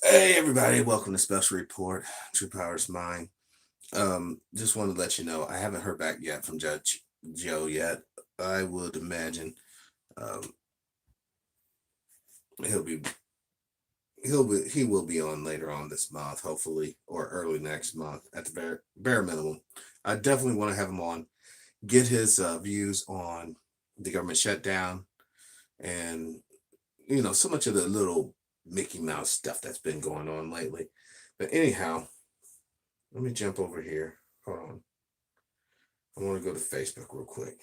Hey everybody, welcome to Special Report, TruePowerIsMine. Just wanted to let you know I haven't heard back yet from Judge Joe yet. I would imagine um, he'll be he will be on later on this month, hopefully, or early next month at the bare minimum. I definitely want to have him on, get his views on the government shutdown and so much of the little Mickey Mouse stuff that's been going on lately. But anyhow, let me jump over here. Hold on. I want to go to Facebook real quick.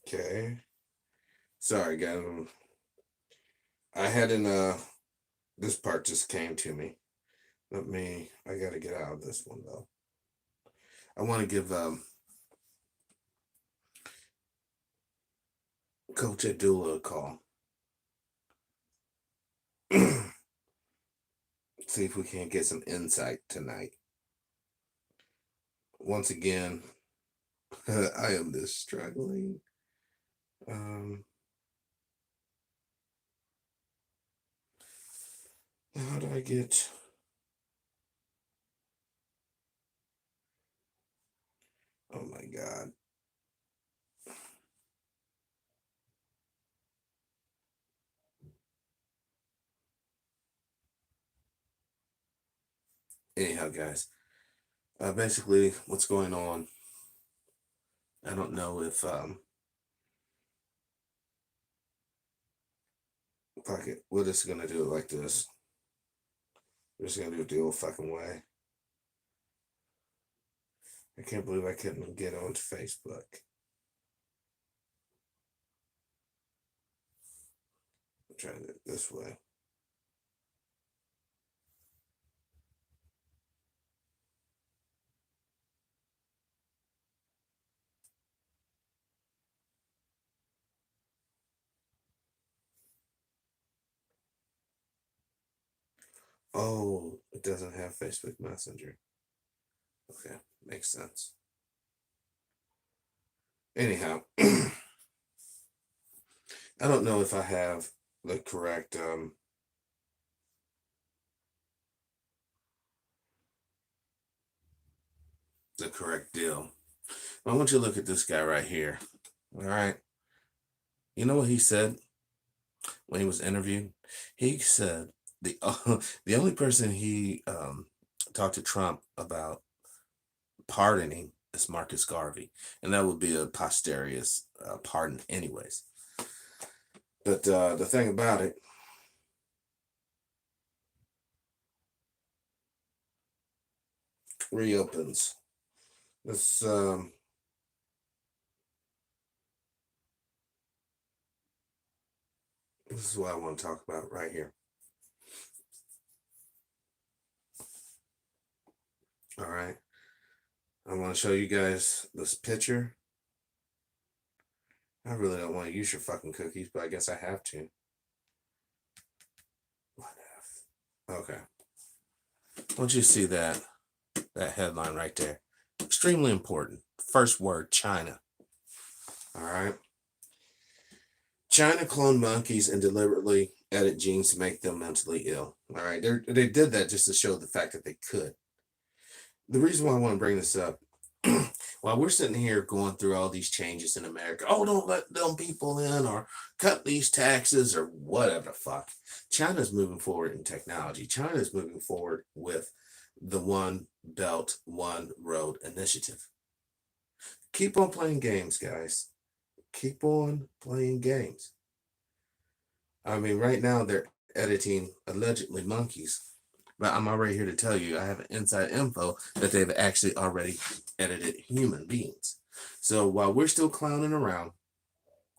Okay. Sorry, guys. I had an this part just came to me. I gotta get out of this one though. I want to give Coach Abdullah a call. See if we can't get some insight tonight. Once again, I am just struggling. Um, how do I get? Oh my God. Anyhow, guys, basically, what's going on? I don't know if I could. We're just gonna do it like this. We're just gonna do it the old fucking way. I can't believe I couldn't get onto Facebook. I'm trying it this way. Oh, it doesn't have Facebook Messenger. Okay, makes sense. Anyhow, I don't know if I have the correct deal. I want you to look at this guy right here. All right. You know what he said when he was interviewed? He said the only person he talked to Trump about pardoning is Marcus Garvey, and that would be a posterious pardon, anyways. But the thing about it, reopens. This this is what I want to talk about right here. All right, I want to show you guys this picture. I really don't want to use your fucking cookies, but I guess I have to. What if? Okay. I want you to see that headline right there. Extremely important. First word, China. All right. China cloned monkeys and deliberately edit genes to make them mentally ill. All right. They did that just to show the fact that they could. The reason why I want to bring this up, while we're sitting here going through all these changes in America, oh, don't let them people in or cut these taxes or whatever the fuck. China's moving forward in technology. China's moving forward with the One Belt, One Road initiative. Keep on playing games, guys. Keep on playing games. I mean, right now they're editing allegedly monkeys, but I'm already here to tell you I have inside info that they've actually already edited human beings. So while we're still clowning around,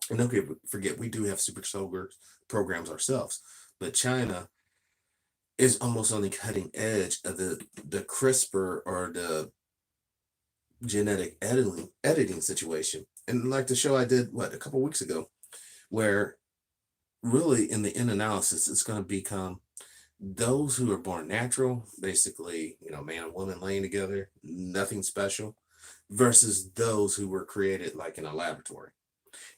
and don't forget we do have super soldier programs ourselves, but China is almost on the cutting edge of the CRISPR or the genetic editing situation. And like the show I did a couple weeks ago, where really, in the end analysis, it's going to become those who are born natural, basically, man and woman laying together, nothing special, versus those who were created like in a laboratory.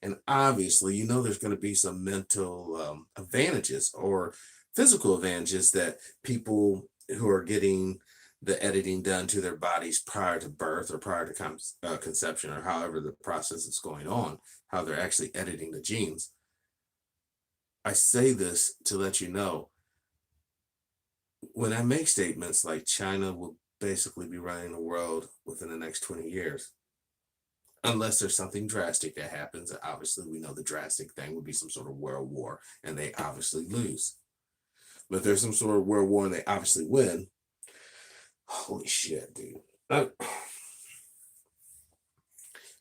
And obviously, there's going to be some mental advantages or physical advantages that people who are getting the editing done to their bodies prior to birth or prior to conception, or however the process is going on, how they're actually editing the genes. I say this to let you know, when I make statements like China will basically be running the world within the next 20 years, unless there's something drastic that happens. Obviously, we know the drastic thing would be some sort of world war, and they obviously lose. But if there's some sort of world war and they obviously win, holy shit, dude.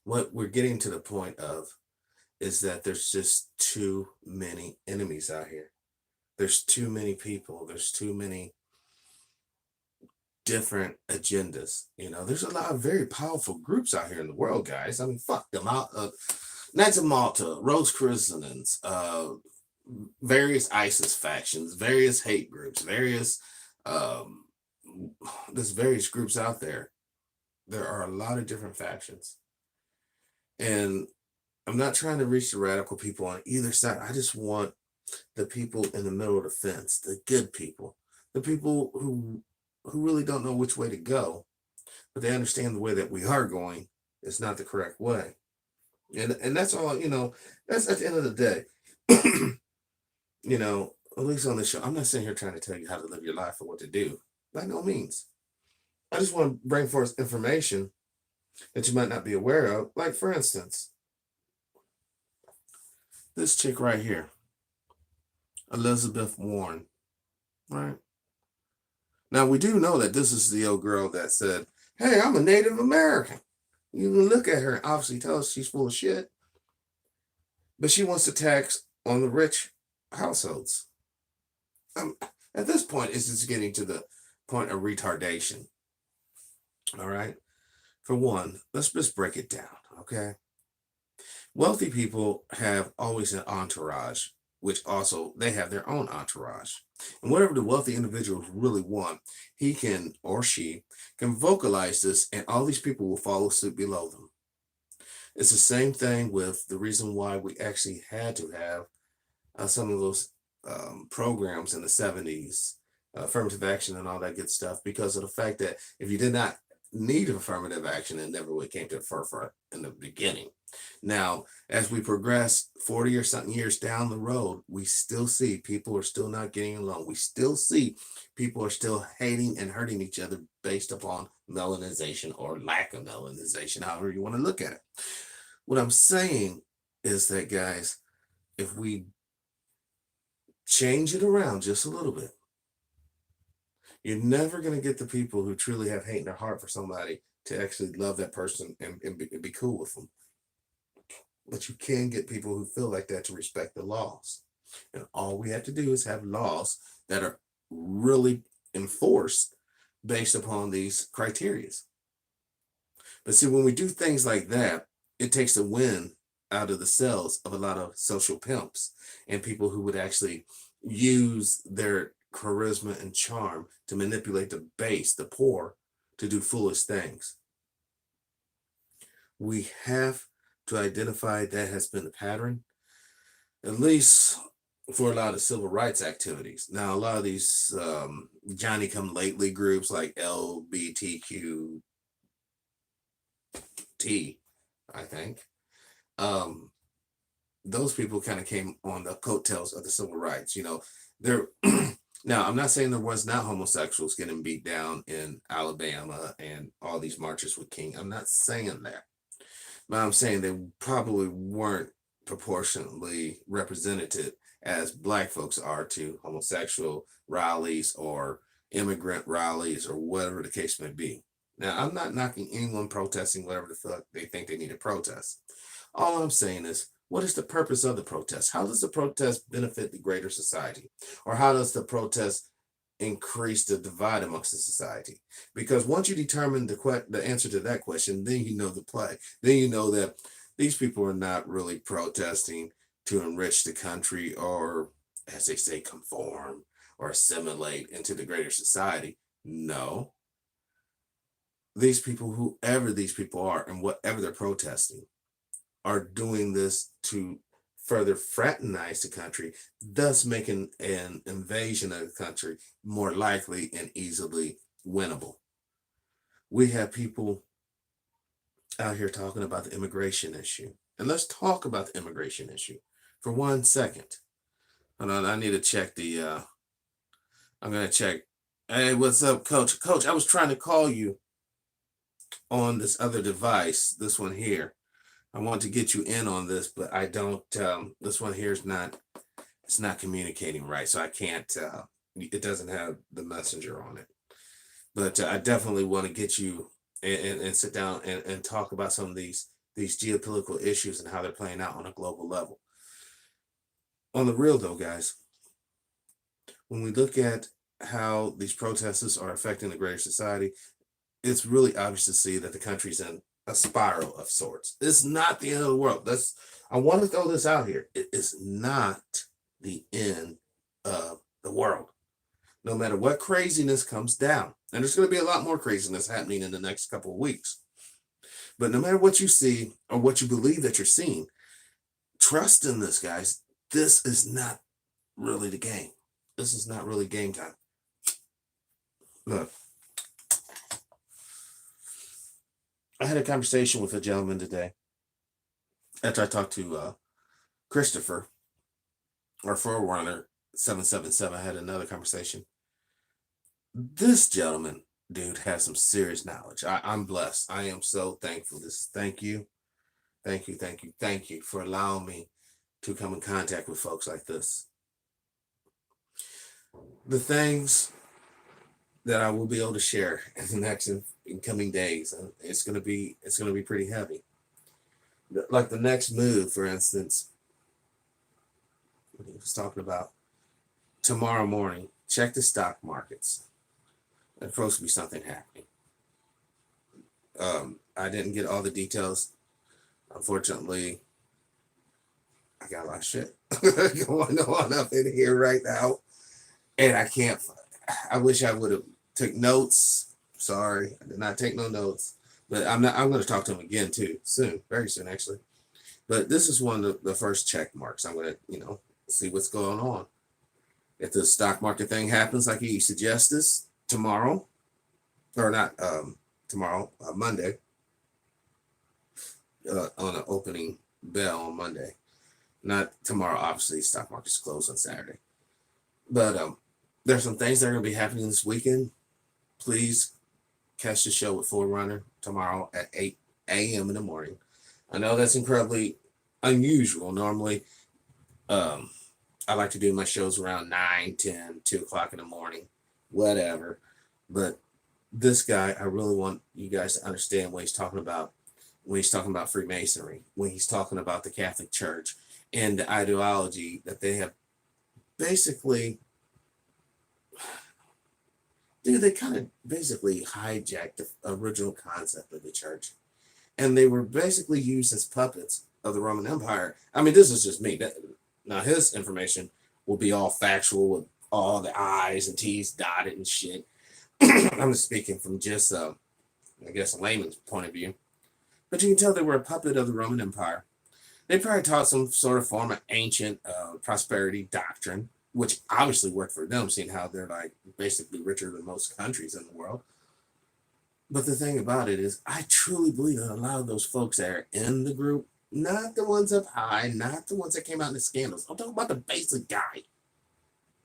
What we're getting to the point of is that there's just too many enemies out here. There's too many people. There's too many different agendas. There's a lot of very powerful groups out here in the world, guys. I mean, fuck them out. Knights of Malta, Rosicrucians, various ISIS factions, various hate groups, there's various groups out there. There are a lot of different factions. And I'm not trying to reach the radical people on either side. I just want the people in the middle of the fence, the good people, the people who really don't know which way to go, but they understand the way that we are going is not the correct way. And that's all, that's at the end of the day. At least on this show, I'm not sitting here trying to tell you how to live your life or what to do. By no means. I just want to bring forth information that you might not be aware of. Like, for instance, this chick right here, Elizabeth Warren, right? Now, we do know that this is the old girl that said, hey, I'm a Native American. You can look at her and obviously tell us she's full of shit. But she wants to tax on the rich households. At this point, it's just getting to the point of retardation. All right? For one, let's just break it down, okay? Wealthy people have always an entourage, which also they have their own entourage. And whatever the wealthy individuals really want, he can or she can vocalize this, and all these people will follow suit below them. It's the same thing with the reason why we actually had to have some of those programs in the 70s, affirmative action and all that good stuff, because of the fact that if you did not need affirmative action, it never really came to the forefront in the beginning. Now, as we progress 40 or something years down the road, we still see people are still not getting along. We still see people are still hating and hurting each other based upon melanization or lack of melanization, however you want to look at it. What I'm saying is that, guys, if we change it around just a little bit, you're never going to get the people who truly have hate in their heart for somebody to actually love that person and be cool with them. But you can get people who feel like that to respect the laws. And all we have to do is have laws that are really enforced based upon these criteria. But see, when we do things like that, it takes the wind out of the sails of a lot of social pimps and people who would actually use their charisma and charm to manipulate the base, the poor, to do foolish things. We have to identify that has been the pattern, at least for a lot of civil rights activities. Now, a lot of these Johnny come lately groups like LBTQT, I think, those people kind of came on the coattails of the civil rights. They're now, I'm not saying there was not homosexuals getting beat down in Alabama and all these marches with King. I'm not saying that. But I'm saying they probably weren't proportionately represented as Black folks are to homosexual rallies or immigrant rallies or whatever the case may be. Now, I'm not knocking anyone protesting whatever the fuck they think they need to protest. All I'm saying is, what is the purpose of the protest? How does the protest benefit the greater society? Or how does the protest increase the divide amongst the society? Because once you determine the answer to that question, then you know the play. Then you know that these people are not really protesting to enrich the country, or, as they say, conform or assimilate into the greater society. No, these people, whoever these people are and whatever they're protesting, are doing this to further fraternize the country, thus making an invasion of the country more likely and easily winnable. We have people out here talking about the immigration issue. And let's talk about the immigration issue for 1 second. Hold on, I need to check I'm gonna check. Hey, what's up, Coach? Coach, I was trying to call you on this other device, this one here. I want to get you in on this, but I don't. This one here is not. It's not communicating right, so I can't. It doesn't have the messenger on it. But I definitely want to get you and sit down and talk about some of these geopolitical issues and how they're playing out on a global level. On the real, though, guys, when we look at how these protesters are affecting the greater society, it's really obvious to see that the country's in a spiral of sorts. It's not the end of the world. I want to throw this out here. It is not the end of the world. No matter what craziness comes down, and there's going to be a lot more craziness happening in the next couple of weeks. But no matter what you see or what you believe that you're seeing, trust in this, guys. This is not really the game. This is not really game time. Look, I had a conversation with a gentleman today after I talked to Christopher, or Forerunner 777. I had another conversation. This gentleman, dude, has some serious knowledge. I'm blessed. I am so thankful. Thank you, thank you, thank you, thank you for allowing me to come in contact with folks like this. The things that I will be able to share in the next in coming days, it's gonna be pretty heavy. Like the next move, for instance, what he was talking about tomorrow morning. Check the stock markets. There's supposed to be something happening. I didn't get all the details. Unfortunately, I got a lot of shit going on up in here right now, and I can't. I wish I would have took notes. Sorry, I did not take no notes. But I'm going to talk to him again too soon, very soon actually. But this is one of the first check marks. I'm going to see what's going on. If the stock market thing happens like he suggests tomorrow, or not tomorrow, Monday, on an opening bell on Monday. Not tomorrow, obviously, stock market's closed on Saturday. But there's some things that are going to be happening this weekend. Please catch the show with Forerunner tomorrow at 8 a.m. in the morning. I know that's incredibly unusual. Normally, I like to do my shows around 9, 10, 2 o'clock in the morning, whatever. But this guy, I really want you guys to understand what he's talking about when he's talking about Freemasonry, when he's talking about the Catholic Church and the ideology that they have basically, dude, they kind of basically hijacked the original concept of the church. And they were basically used as puppets of the Roman Empire. I mean, this is just me. Now, his information will be all factual with all the I's and T's dotted and shit. I'm just speaking from just, I guess, a layman's point of view. But you can tell they were a puppet of the Roman Empire. They probably taught some sort of form of ancient prosperity doctrine, which obviously worked for them, seeing how they're like basically richer than most countries in the world. But the thing about it is, I truly believe that a lot of those folks that are in the group, not the ones up high, not the ones that came out in the scandals, I'm talking about the basic guy,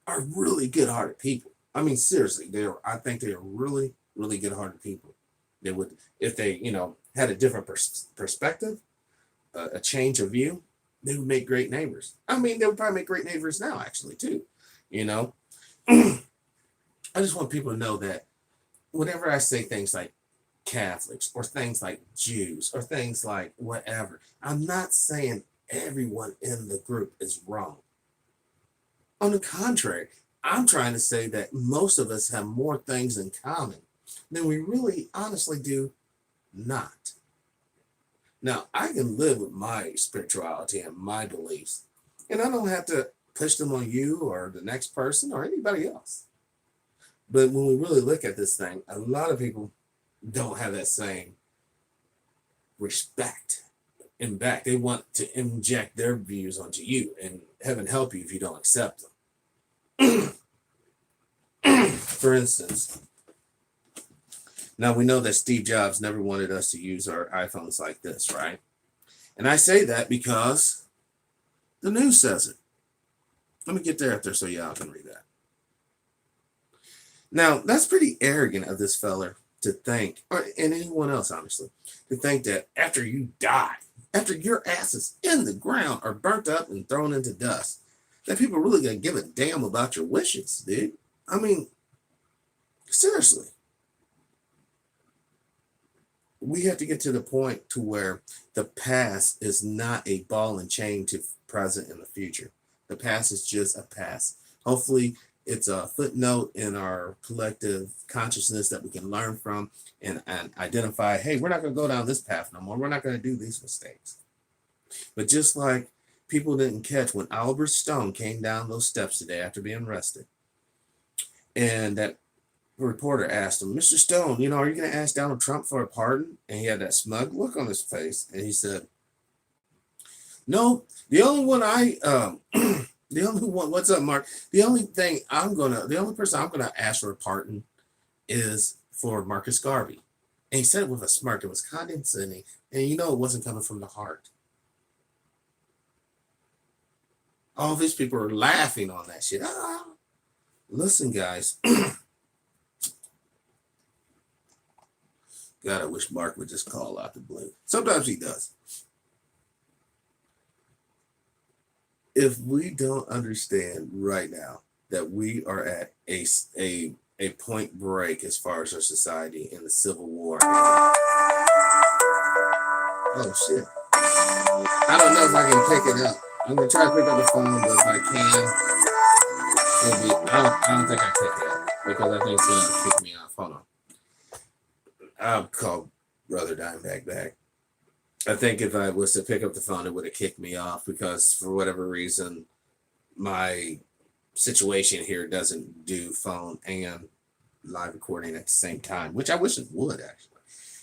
are really good-hearted people. I mean, seriously, I think they're really, really good-hearted people. They would, if they, had a different perspective, a change of view, they would make great neighbors. I mean, they would probably make great neighbors now, actually, too. I just want people to know that whenever I say things like Catholics or things like Jews or things like whatever, I'm not saying everyone in the group is wrong. On the contrary, I'm trying to say that most of us have more things in common than we really honestly do not. Now, I can live with my spirituality and my beliefs And I don't have to push them on you or the next person or anybody else. But when we really look at this thing, a lot of people don't have that same respect and back. They want to inject their views onto you, and heaven help you if you don't accept them. For instance, now we know that Steve Jobs never wanted us to use our iPhones like this, right? And I say that because the news says it. Let me get there after so y'all can read that. Now, that's pretty arrogant of this feller to think, and anyone else, honestly, to think that after you die, after your ass is in the ground or burnt up and thrown into dust, that people are really going to give a damn about your wishes, dude. I mean, seriously. We have to get to the point to where the past is not a ball and chain to present and the future. The past is just a past. Hopefully, it's a footnote in our collective consciousness that we can learn from and identify, hey, we're not going to go down this path no more. We're not going to do these mistakes. But just like people didn't catch when Albert Stone came down those steps today after being arrested, and that reporter asked him, Mr. Stone, are you going to ask Donald Trump for a pardon? And he had that smug look on his face. And he said, no, the only one the only one, what's up, Mark? The only person I'm going to ask for a pardon is for Marcus Garvey. And he said it with a smirk. It was condescending. And it wasn't coming from the heart. All these people are laughing on that shit. Listen, guys. God, I wish Mark would just call out the blue. Sometimes he does. If we don't understand right now that we are at a point break as far as our society in the Civil War. Oh, shit. I don't know if I can pick it up. I'm going to try to pick up the phone, but if I can, I don't think I pick it up because I think it's going to kick me off. Hold on. I'll call Brother Dimebag back. I think if I was to pick up the phone, it would have kicked me off because for whatever reason, my situation here doesn't do phone and live recording at the same time, which I wish it would, actually.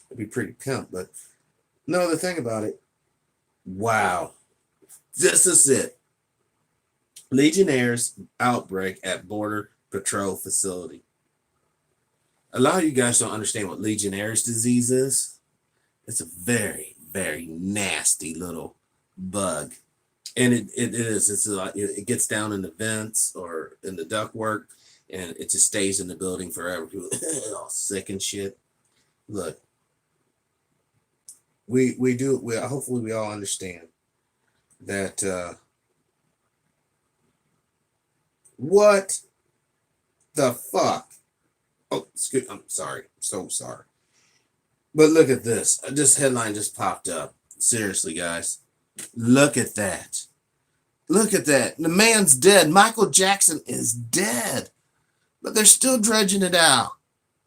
It'd be pretty pimp. But no, the thing about it, wow. This is it. Legionnaires outbreak at Border Patrol facility. A lot of you guys don't understand what Legionnaire's disease is. It's a very, very nasty little bug. And it is. It gets down in the vents or in the ductwork, and it just stays in the building forever. People all sick and shit. Look, we hopefully we all understand that what the fuck? Oh, I'm sorry. I'm so sorry. But look at this. This headline just popped up. Seriously, guys. Look at that. Look at that. The man's dead. Michael Jackson is dead. But they're still dredging it out.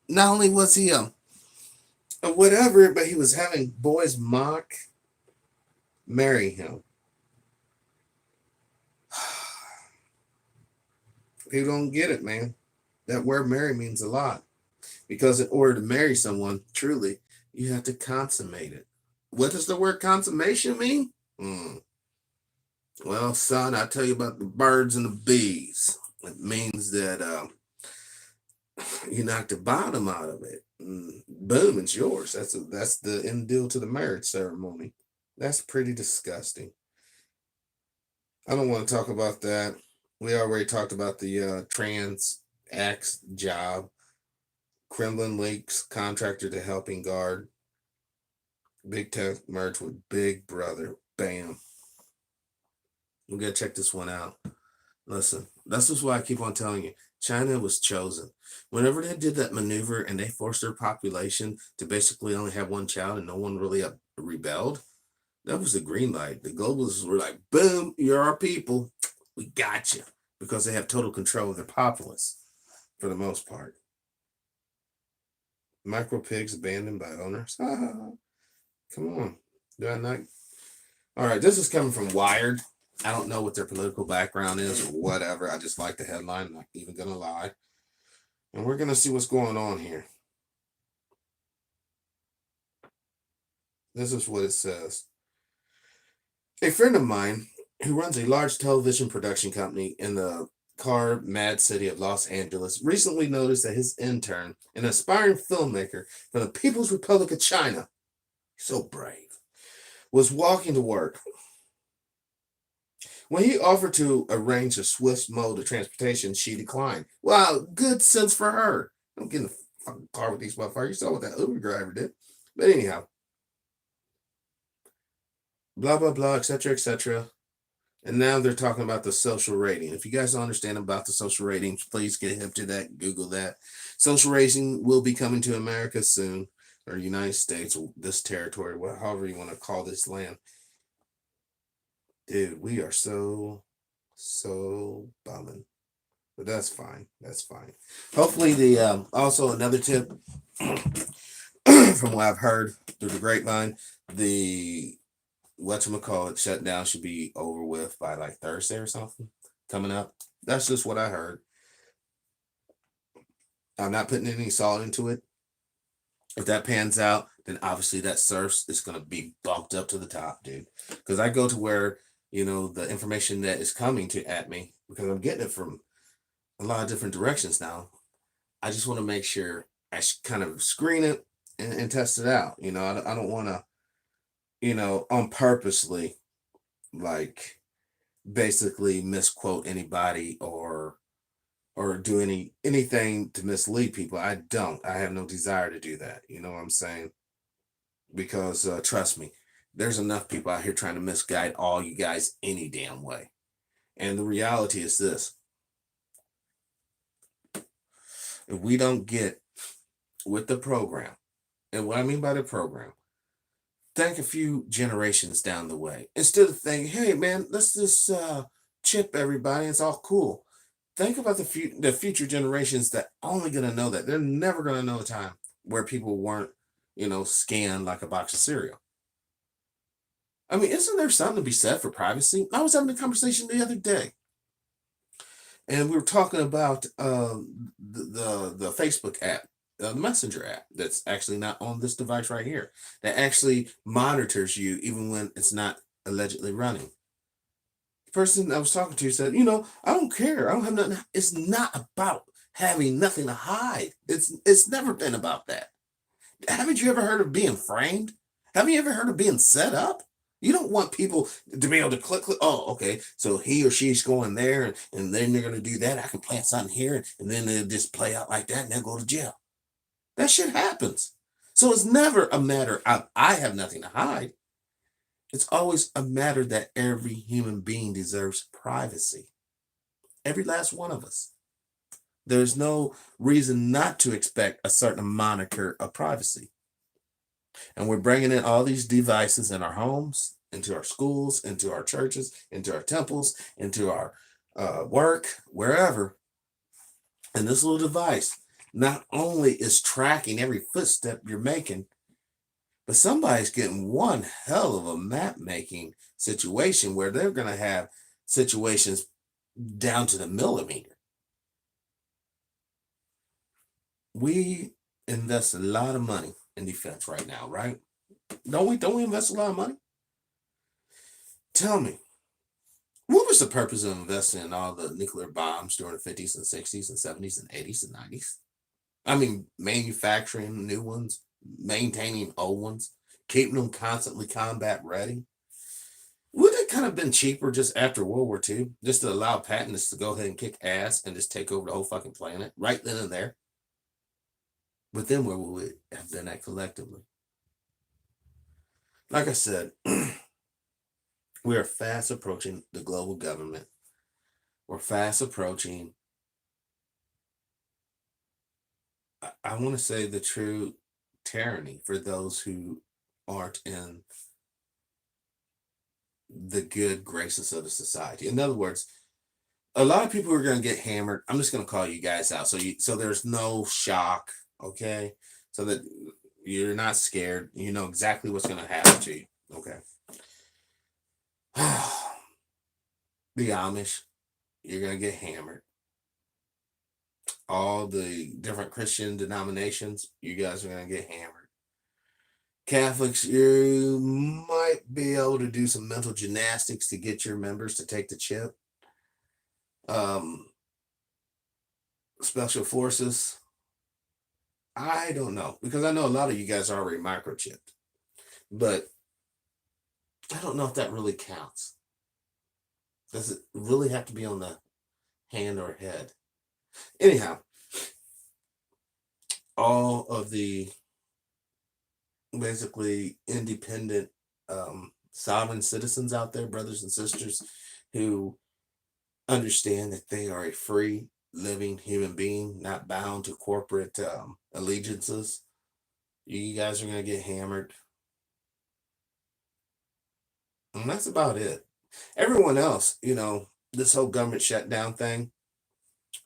Not only was he whatever, but he was having boys mock marry him. People don't get it, man. That word marry means a lot. Because in order to marry someone, truly, you have to consummate it. What does the word consummation mean? Well, son, I'll tell you about the birds and the bees. It means that you knock the bottom out of it. Boom, it's yours. That's the end deal to the marriage ceremony. That's pretty disgusting. I don't want to talk about that. We already talked about the trans acts job. Kremlin leaks contractor to helping guard. Big Tech merged with Big Brother. Bam. We gotta check this one out. Listen, that's just why I keep on telling you. China was chosen. Whenever they did that maneuver and they forced their population to basically only have one child and no one really rebelled, that was the green light. The globalists were like, boom, you're our people. We got you. Because they have total control of their populace for the most part. Micro pigs abandoned by owners. Come on. Do I not? All right, this is coming from Wired. I don't know what their political background is or whatever. I just like the headline. I'm not even going to lie. And we're going to see what's going on here. This is what it says. A friend of mine who runs a large television production company in the car mad city of Los Angeles recently noticed that his intern, an aspiring filmmaker from the People's Republic of China, so brave, was walking to work. When he offered to arrange a swift mode of transportation, she declined. Wow, good sense for her. Don't get in the fucking car with these motherfuckers. You saw what that Uber driver did. But anyhow, blah, blah, blah, etc., etc. And now they're talking about the social rating. If you guys don't understand about the social ratings, please get hip to that. Google that. Social rating will be coming to America soon, or United States, or this territory, however you want to call this land. Dude, we are so bumming. But that's fine. That's fine. Hopefully, the also another tip from what I've heard through the grapevine, the whatchamacallit shutdown should be over with by like Thursday or something coming up. That's just what I heard. I'm not putting any salt into it. If that pans out, then obviously that surf is going to be bumped up to the top, dude. Because I go to where, the information that is coming to at me, because I'm getting it from a lot of different directions now. I just want to make sure I kind of screen it and test it out. I don't want to, on purposely, like, basically misquote anybody or do anything to mislead people. I don't. I have no desire to do that. You know what I'm saying? Because trust me, there's enough people out here trying to misguide all you guys any damn way. And the reality is this: if we don't get with the program, and what I mean by the program, think a few generations down the way. Instead of thinking, hey man, let's just chip everybody, it's all cool. Think about the future generations that only gonna know that. They're never gonna know a time where people weren't, scanned like a box of cereal. I mean, isn't there something to be said for privacy? I was having a conversation the other day, and we were talking about the Facebook app, the Messenger app that's actually not on this device right here, that actually monitors you even when it's not allegedly running. The person I was talking to said, I don't care. I don't have nothing. It's not about having nothing to hide. It's never been about that. Haven't you ever heard of being framed? Haven't you ever heard of being set up? You don't want people to be able to click. Oh, okay. So he or she's going there, and then they're going to do that. I can plant something here, and then they'll just play out like that, and they'll go to jail. That shit happens. So it's never a matter of I have nothing to hide. It's always a matter that every human being deserves privacy. Every last one of us. There's no reason not to expect a certain moniker of privacy. And we're bringing in all these devices in our homes, into our schools, into our churches, into our temples, into our work, wherever. And this little device not only is tracking every footstep you're making, but somebody's getting one hell of a map making situation where they're going to have situations down to the millimeter. We invest a lot of money in defense right now, right? Don't we invest a lot of money? Tell me, what was the purpose of investing in all the nuclear bombs during the 50s and 60s and 70s and 80s and 90s? I mean, manufacturing new ones, maintaining old ones, keeping them constantly combat ready. Would it kind of been cheaper just after World War II, just to allow patents to go ahead and kick ass and just take over the whole fucking planet right then and there? But then where would we have been at collectively? Like I said, we are fast approaching the global government. We're fast approaching, I want to say, the true tyranny for those who aren't in the good graces of the society. In other words, a lot of people are going to get hammered. I'm just going to call you guys out so there's no shock, okay? So that you're not scared. You know exactly what's going to happen to you, okay? The Amish, you're going to get hammered. All the different Christian denominations, you guys are going to get hammered. Catholics, you might be able to do some mental gymnastics to get your members to take the chip. Special forces, I don't know, because I know a lot of you guys are already microchipped, but I don't know if that really counts. Does it really have to be on the hand or head? Anyhow, all of the basically independent sovereign citizens out there, brothers and sisters, who understand that they are a free living human being, not bound to corporate allegiances. You guys are going to get hammered. And that's about it. Everyone else, this whole government shutdown thing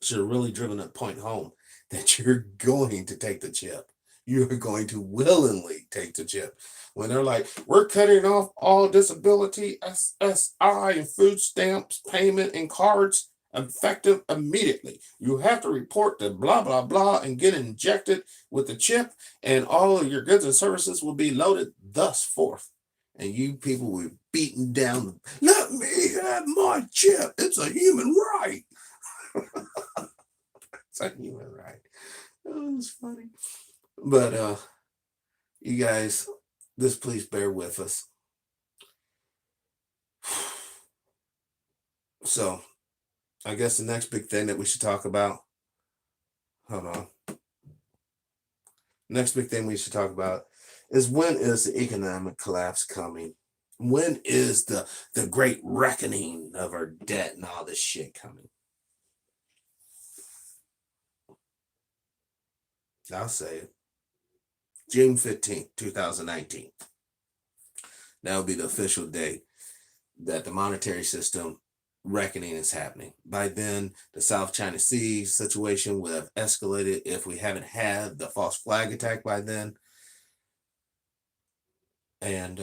should have really driven a point home that you're going to take the chip. You're going to willingly take the chip. When they're like, we're cutting off all disability, SSI, and food stamps, payment, and cards effective immediately. You have to report to blah, blah, blah, and get injected with the chip, and all of your goods and services will be loaded thus forth. And you people were beaten down. Let me have my chip. It's a human right. It's a human right. Oh, it's funny. But you guys, just please bear with us. So, I guess the next big thing that we should talk about. Hold on. Next big thing we should talk about is, when is the economic collapse coming? When is the great reckoning of our debt and all this shit coming? I'll say it. June 15th, 2019. That will be the official date that the monetary system reckoning is happening. By then, the South China Sea situation would have escalated if we haven't had the false flag attack by then. And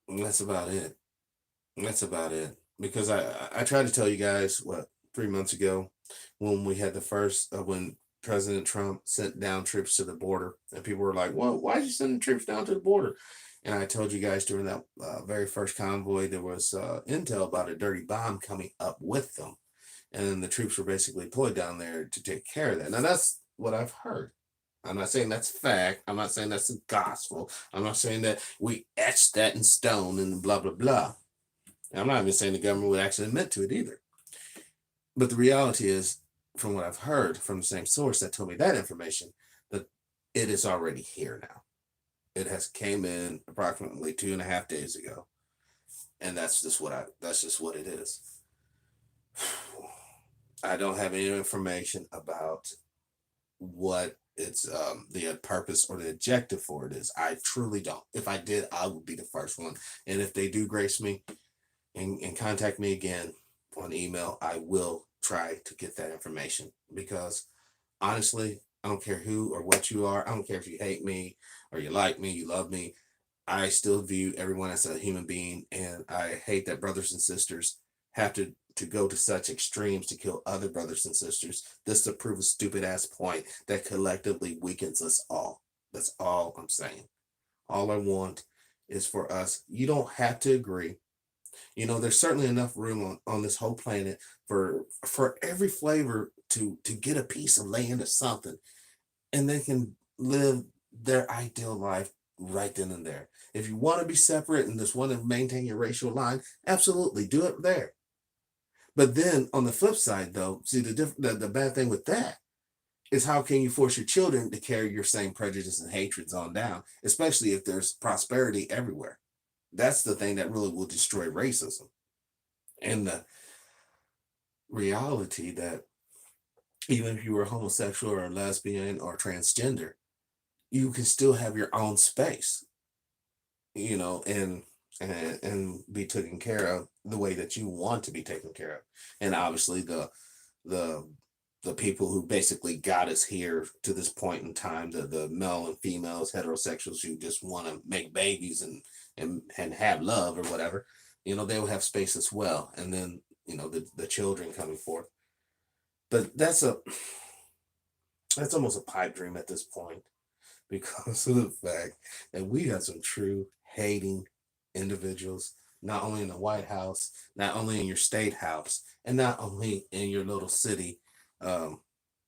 that's about it. That's about it. Because I tried to tell you guys, 3 months ago, when we had the first, when President Trump sent down troops to the border, and people were like, well, why is he sending troops down to the border? And I told you guys during that very first convoy, there was intel about a dirty bomb coming up with them. And the troops were basically deployed down there to take care of that. Now, that's what I've heard. I'm not saying that's fact. I'm not saying that's the gospel. I'm not saying that we etched that in stone and blah, blah, blah. And I'm not even saying the government would actually admit to it either. But the reality is, from what I've heard from the same source that told me that information, that it is already here now. It has came in approximately 2.5 days ago. And that's just what it is. I don't have any information about what it's the purpose or the objective for it is. I truly don't. If I did, I would be the first one. And if they do grace me and contact me again on email, I will try to get that information, because honestly, I don't care who or what you are. I don't care if you hate me or you like me, you love me. I still view everyone as a human being, and I hate that brothers and sisters have to go to such extremes to kill other brothers and sisters, just to prove a stupid ass point that collectively weakens us all. That's all I'm saying. All I want is for us, you don't have to agree. There's certainly enough room on this whole planet for every flavor to get a piece of land or something, and they can live their ideal life right then and there. If you want to be separate and just want to maintain your racial line, absolutely do it there. But then on the flip side, though, see, the bad thing with that is, how can you force your children to carry your same prejudice and hatreds on down, especially if there's prosperity everywhere? That's the thing that really will destroy racism. And the reality that even if you were homosexual or lesbian or transgender, you can still have your own space, and be taken care of the way that you want to be taken care of. And obviously the people who basically got us here to this point in time, the male and females, heterosexuals who just want to make babies and have love or whatever, they will have space as well. And then, the children coming forth. But that's almost a pipe dream at this point, because of the fact that we got some true hating individuals, not only in the White House, not only in your state house, and not only in your little city um,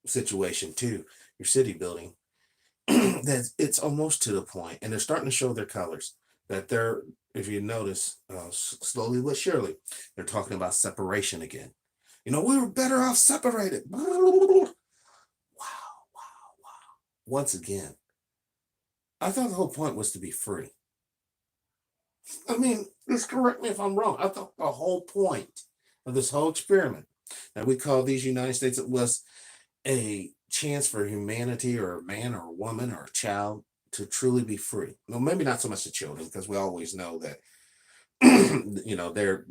situation too, your city building. That it's almost to the point, and they're starting to show their colors. That they're, if you notice, slowly but surely, they're talking about separation again. We were better off separated. Wow, wow, wow. Once again, I thought the whole point was to be free. I mean, just correct me if I'm wrong. I thought the whole point of this whole experiment that we call these United States, it was a chance for humanity, or a man or a woman or a child, to truly be free. No, maybe not so much the children, because we always know that they're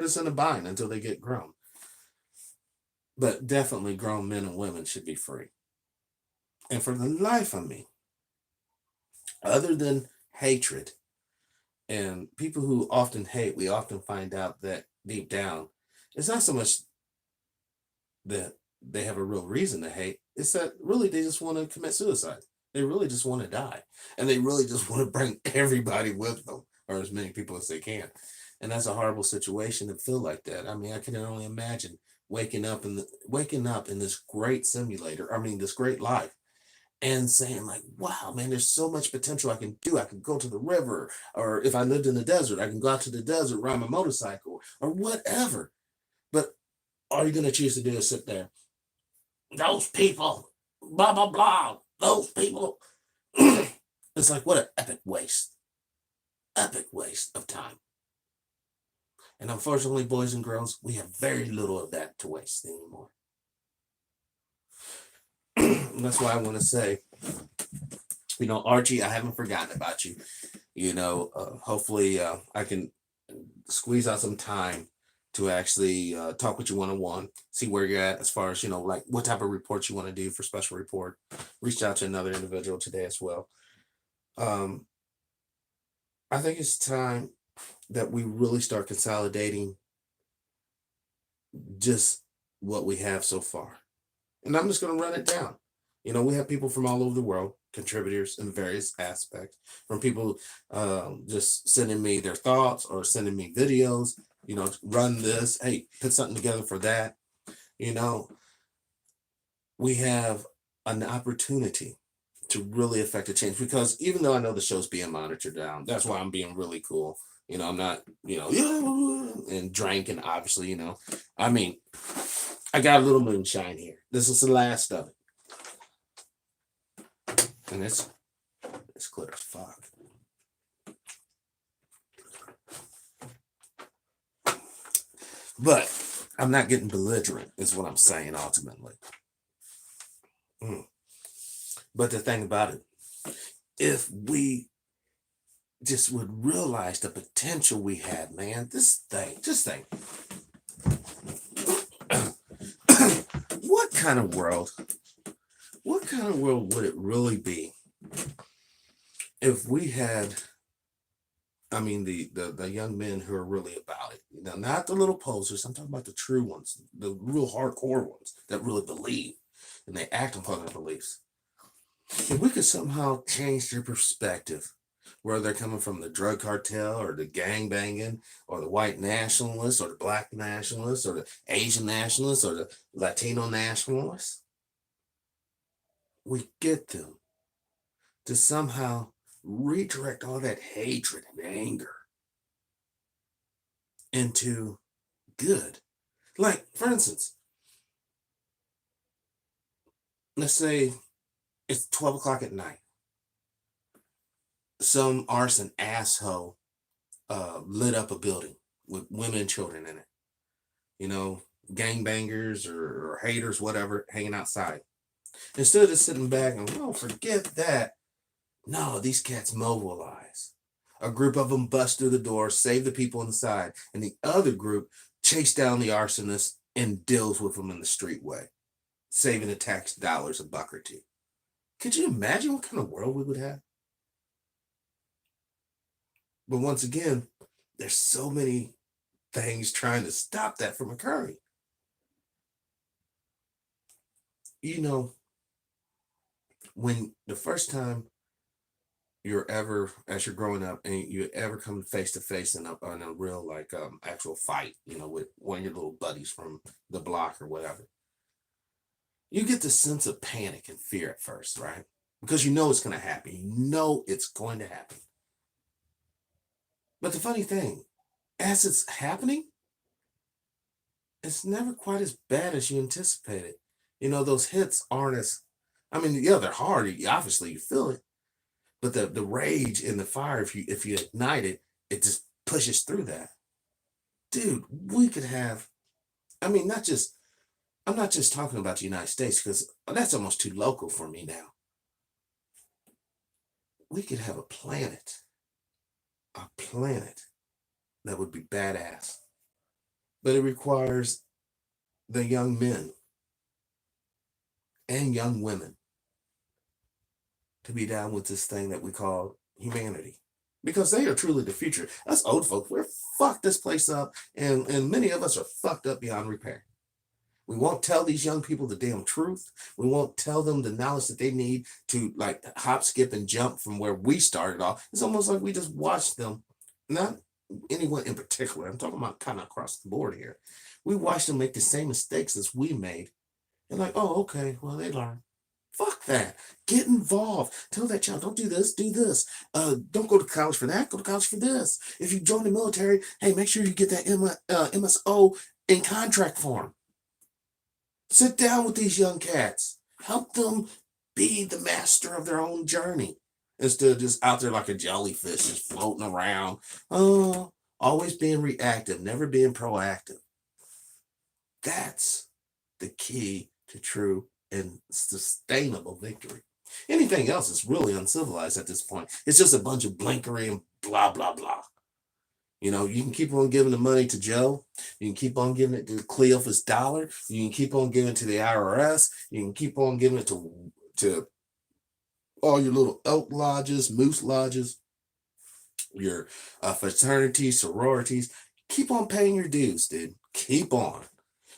just in a bind until they get grown. But definitely grown men and women should be free. And for the life of me, other than hatred and people who often hate, we often find out that deep down, it's not so much that they have a real reason to hate. It's that really they just want to commit suicide. They really just want to die. And they really just want to bring everybody with them, or as many people as they can. And that's a horrible situation to feel like that. I mean, I can only imagine waking up in this great simulator, I mean, this great life, and saying like, wow, man, there's so much potential I can do. I can go to the river, or if I lived in the desert, I can go out to the desert, ride my motorcycle, or whatever. But all you're going to choose to do is sit there. Those people, blah, blah, blah, those people. It's like, what an epic waste of time. And unfortunately, boys and girls, we have very little of that to waste anymore. That's why I want to say, Archie, I haven't forgotten about you. Hopefully I can squeeze out some time to actually talk with you one-on-one, see where you're at as far as, like what type of reports you want to do for special report. Reached out to another individual today as well. I think it's time that we really start consolidating just what we have so far. And I'm just going to run it down. We have people from all over the world, contributors in various aspects, from people just sending me their thoughts or sending me videos, run this, hey, put something together for that. We have an opportunity to really affect a change, because even though I know the show's being monitored down, that's why I'm being really cool. I'm not, and drinking, obviously, I mean, I got a little moonshine here. This is the last of it. And it's clear as fuck. But I'm not getting belligerent, is what I'm saying ultimately. But the thing about it, if we just would realize the potential we had, man, just think. What kind of world would it really be if we had, I mean, the young men who are really about it, not the little posers. I'm talking about the true ones, the real hardcore ones that really believe and they act upon their beliefs. If we could somehow change their perspective, whether they're coming from the drug cartel or the gang banging or the white nationalists or the black nationalists or the Asian nationalists or the Latino nationalists, we get them to somehow redirect all that hatred and anger into good. Like, for instance, let's say it's 12 o'clock at night. Some arson asshole lit up a building with women and children in it. Gangbangers or haters, whatever, hanging outside. Instead of just sitting back and, forget that. No, these cats mobilize. A group of them bust through the door, save the people inside, and the other group chase down the arsonist and deals with them in the streetway, saving the tax dollars a buck or two. Could you imagine what kind of world we would have? But once again, There's so many things trying to stop that from occurring. You know, when the first time you're ever, as you're growing up, and you ever come face to face in a real like actual fight, with one of your little buddies from the block or whatever, you get this sense of panic and fear at first, right? Because you know it's going to happen. You know it's going to happen. But the funny thing, as it's happening, it's never quite as bad as you anticipated. Those hits aren't as, I mean, yeah, they're hard. Obviously, you feel it, but the rage and the fire, if you ignite it, it just pushes through that. Dude, we could have. I mean, not just. I'm not just talking about the United States because that's almost too local for me now. We could have a planet that would be badass, but it requires the young men and young women to be down with this thing that we call humanity. Because they are truly the future. Us old folks, we're fucked this place up, and many of us are fucked up beyond repair. We won't tell these young people the damn truth. We won't tell them the knowledge that they need to like hop, skip, and jump from where we started off. It's almost like we just watched them, not anyone in particular. I'm talking about kind of across the board here. We watched them make the same mistakes as we made. And like, oh, okay, well, they learn. Fuck that. Get involved. Tell that child, don't do this, do this. Don't go to college for that, go to college for this. If you join the military, hey, make sure you get that MSO in contract form. Sit down with these young cats. Help them be the master of their own journey instead of just out there like a jellyfish just floating around. Oh, always being reactive, never being proactive. That's the key to true and sustainable victory. Anything else is really uncivilized at this point. It's just a bunch of blinkery and blah, blah, blah. You can keep on giving the money to Joe. You can keep on giving it to Cleophas Dollar. You can keep on giving it to the IRS. You can keep on giving it to all your little elk lodges, moose lodges, your fraternities, sororities. Keep on paying your dues, dude. Keep on.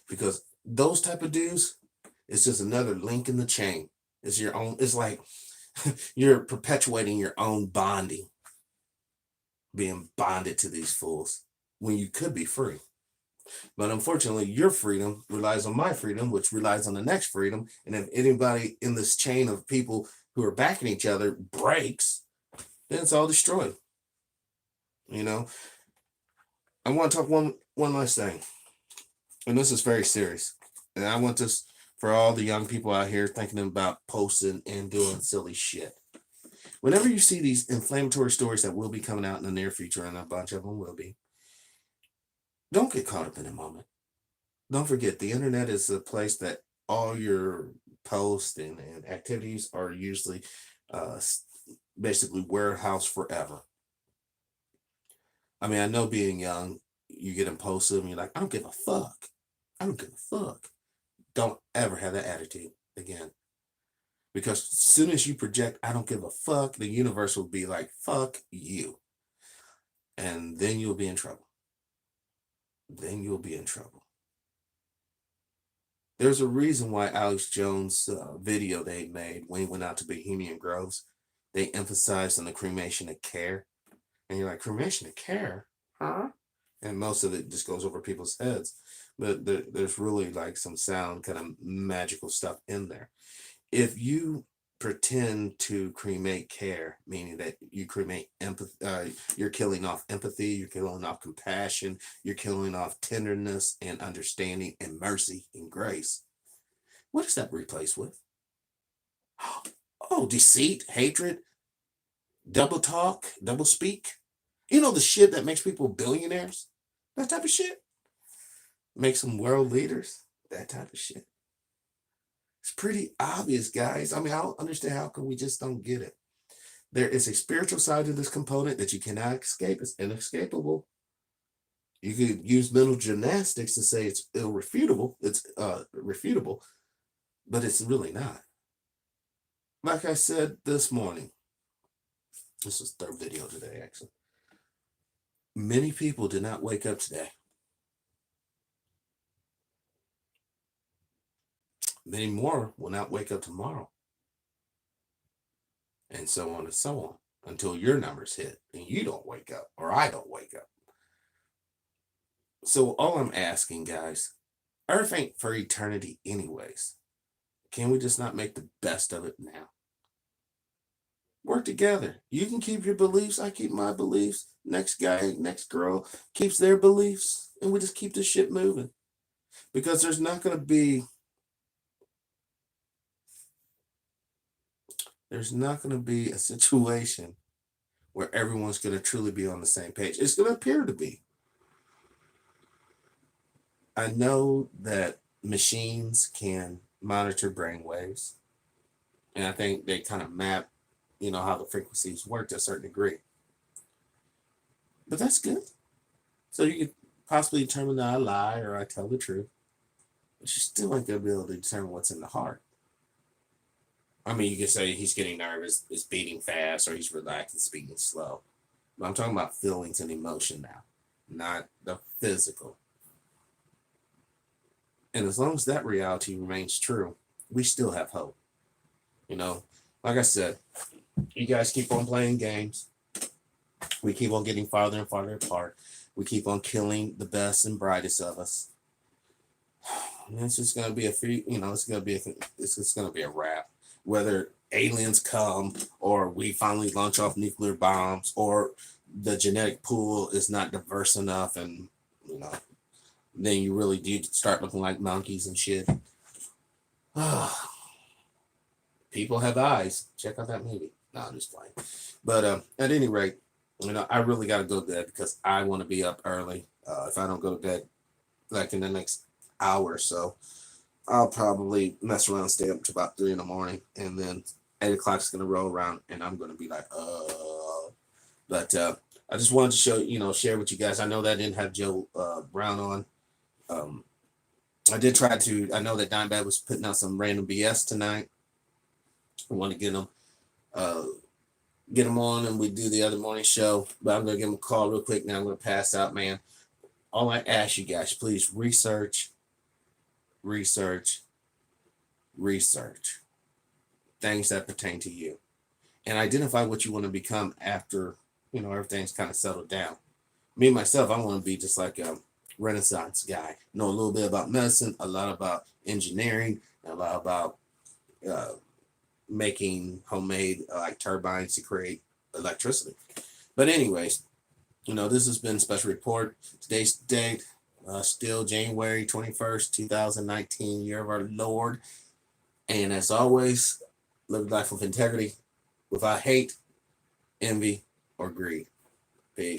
Because those type of dues, it's just another link in the chain. It's your own, it's like you're perpetuating your own bonding, being bonded to these fools when you could be free. But unfortunately, your freedom relies on my freedom, which relies on the next freedom. And if anybody in this chain of people who are backing each other breaks, then it's all destroyed. You know, I want to talk one last thing, and this is very serious. And I want this for all the young people out here thinking about posting and doing silly shit. Whenever you see these inflammatory stories that will be coming out in the near future, and a bunch of them will be, don't get caught up in a moment. Don't forget, the internet is a place that all your posts and activities are usually uh, basically warehouse forever. I mean, I know being young, you get impulsive and you're like, I don't give a fuck. I don't give a fuck. Don't ever have that attitude again. Because as soon as you project, I don't give a fuck, the universe will be like, fuck you. And then you'll be in trouble. Then you'll be in trouble. There's a reason why Alex Jones' video they made when he went out to Bohemian Groves, they emphasized on the cremation of care. And you're like, cremation of care? Huh? And most of it just goes over people's heads. But there's really like some sound kind of magical stuff in there. If you pretend to cremate care, meaning that you cremate empathy, you're killing off empathy, you're killing off compassion, you're killing off tenderness and understanding and mercy and grace. What does that replace with? Oh, deceit, hatred, double talk, double speak. The shit that makes people billionaires? That type of shit. Makes them world leaders? That type of shit. It's pretty obvious, guys. I mean, I don't understand how come we just don't get it. There is a spiritual side to this component that you cannot escape. It's inescapable. You could use mental gymnastics to say it's irrefutable. It's refutable, but it's really not. Like I said this morning, this is third video today, actually. Many people did not wake up today. Many more will not wake up tomorrow. And so on and so on until your numbers hit and you don't wake up or I don't wake up. So all I'm asking, guys, Earth ain't for eternity anyways. Can we just not make the best of it now? Work together. You can keep your beliefs. I keep my beliefs. Next guy, next girl keeps their beliefs. And we just keep this shit moving. Because there's not going to be a situation where everyone's going to truly be on the same page. It's going to appear to be. I know that machines can monitor brain waves, and I think they kind of map, how the frequencies work to a certain degree. But that's good. So you could possibly determine that I lie or I tell the truth, but you still ain't gonna be able to determine what's in the heart. I mean, you could say he's getting nervous, it's beating fast, or he's relaxed, it's beating slow. But I'm talking about feelings and emotion now, not the physical. And as long as that reality remains true, we still have hope. Like I said, you guys keep on playing games. We keep on getting farther and farther apart. We keep on killing the best and brightest of us. And it's just gonna be it's just gonna be a wrap. Whether aliens come or we finally launch off nuclear bombs or the genetic pool is not diverse enough and then you really do start looking like monkeys and shit. People have eyes. Check out that movie. No, I'm just playing. But at any rate, I really got to go to bed because I want to be up early. If I don't go to bed like in the next hour or so, I'll probably mess around, stay up to about 3 in the morning, and then 8 o'clock is going to roll around, and I'm going to be like, But I just wanted to share with you guys. I know that I didn't have Joe Brown on. I did try to. I know that Dimebag was putting out some random BS tonight. I want to get him on, and we do the other morning show. But I'm gonna give him a call real quick. Now I'm gonna pass out, man. All I ask you guys, please research things that pertain to you, and identify what you want to become after everything's kind of settled down. Me myself, I want to be just like a Renaissance guy. Know a little bit about medicine, a lot about engineering, a lot about making homemade like turbines to create electricity. But anyways, this has been Special Report. Today's date, still January 21st, 2019, year of our Lord. And as always, live life with integrity, without hate, envy, or greed. Peace.